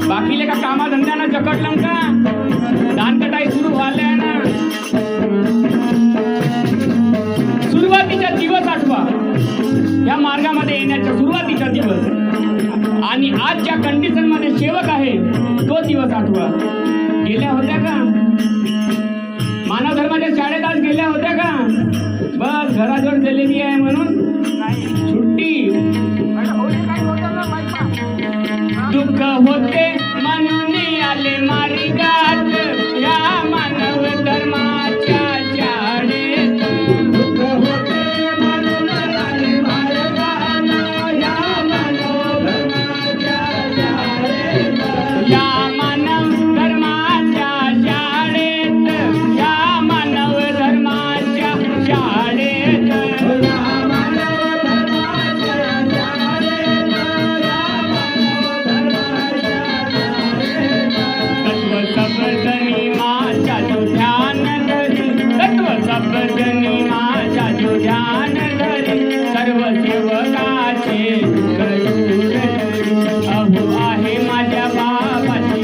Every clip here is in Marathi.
बाकीले का कामा धंद्याना जकडलं का दानकटाई सुरू व्हायला ना. सुरुवातीचा दिवस आठवा, या मार्गामध्ये येण्याचा सुरुवातीचा दिवस आणि आज ज्या कंडिशन मध्ये सेवक आहे तो दिवस आठवा. गेल्या होत्या का मानव धर्माच्या शाळेत? आज गेल्या होत्या का? बस घराजवळ गेलेली आहे म्हणून सुट्टी. दुःख होते म्हणून आले मार्गात या मानव धर्माच्या शाळेत. दुःख होते म्हणून आले मार्गात या मानव धर्माच्या शाळेत. या मानव धर्माच्या शाळेत, या मानव धर्माच्या शाळेत. ध्यान धरी सर्व सेवकाचे अहो आहे माझ्या बाबाची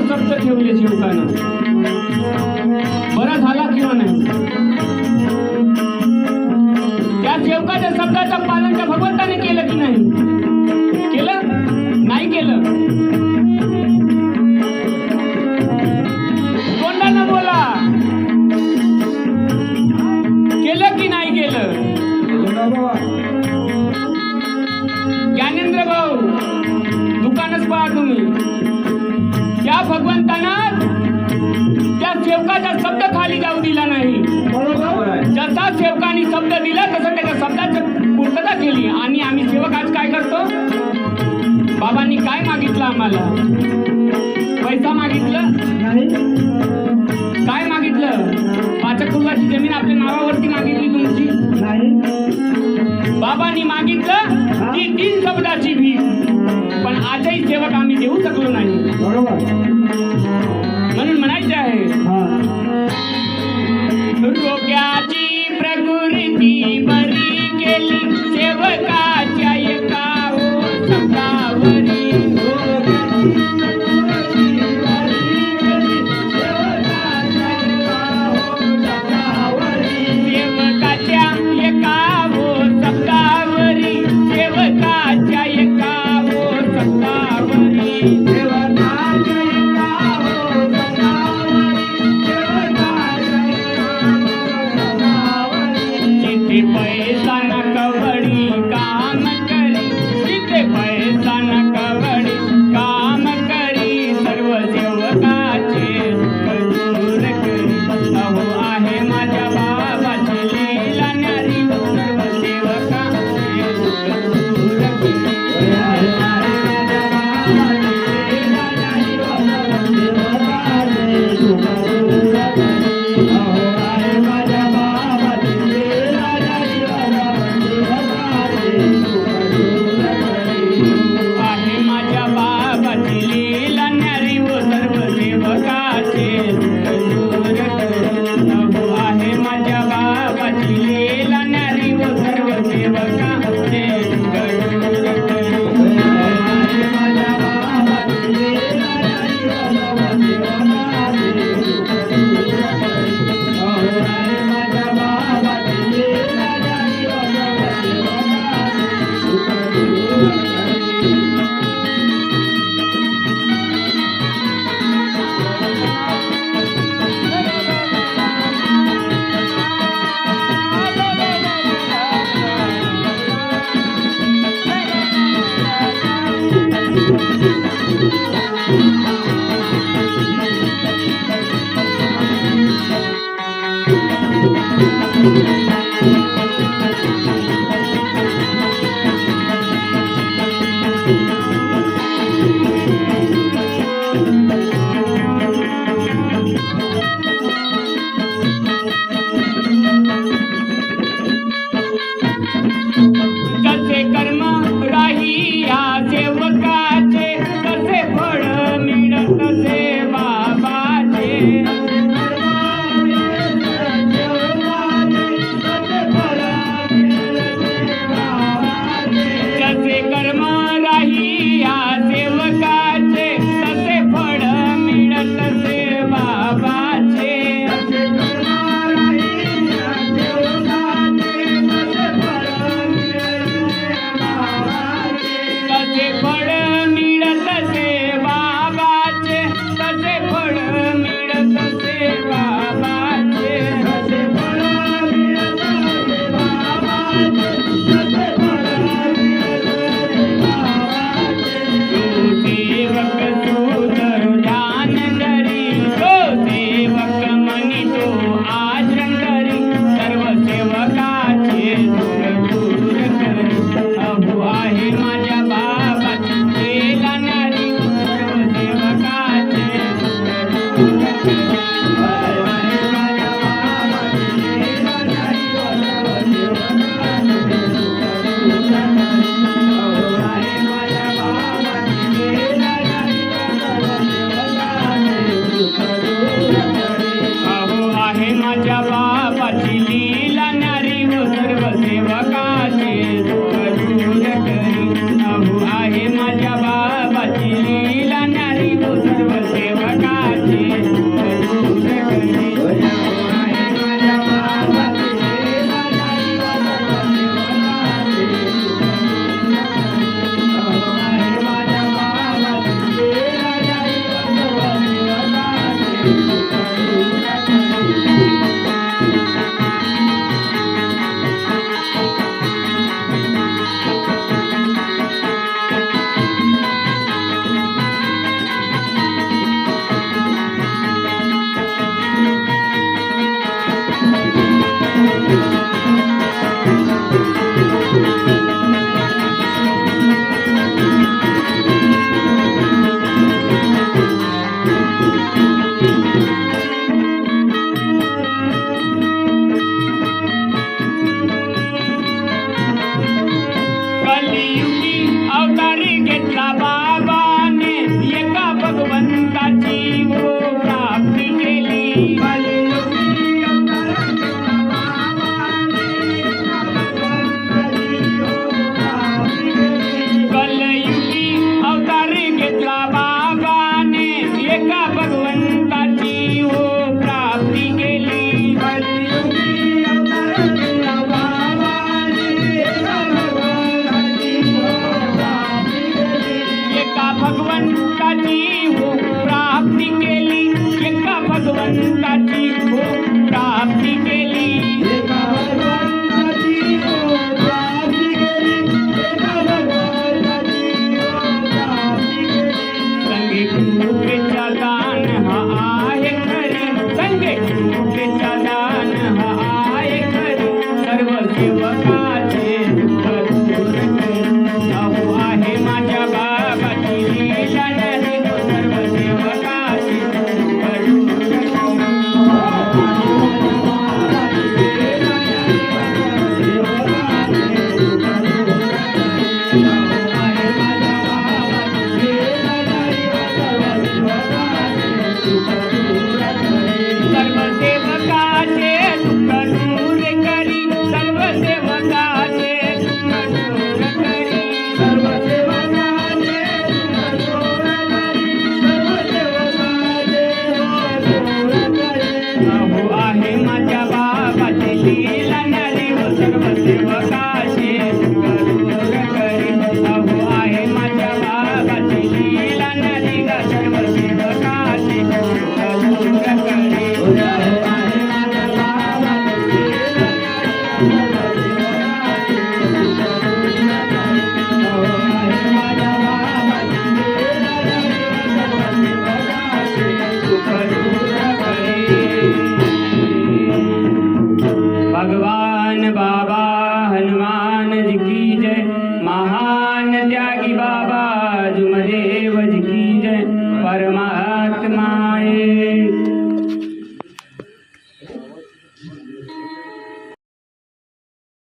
शब्द ठेवले सेवकानं. बरा झाला किंवा नाही? त्या सेवकाच्या शब्दाचं पालन त्या भगवंताने केलं की नाही? केलं? नाही केलं. तोंडानं बोला, केलं की नाही केलं? ज्ञानेंद्र भाऊ, दुकानच पहा तुम्ही. त्या भगवंतानं त्या सेवकाचा शब्द खाली जाऊ दिला नाही. जसा सेवकाने शब्द दिला तसं त्याच्या शब्दाची पूर्तता केली. आणि आम्ही सेवक आज काय करतो? बाबांनी काय मागितलं आम्हाला? पैसा मागितलं? काय मागितलं? 5 कुर्बाची जमीन आपल्या नावावरती मागितली तुमची? बाबांनी मागितलं ती 3 शब्दाची भीक. पण आजही सेवक आम्ही देऊ शकलो नाही.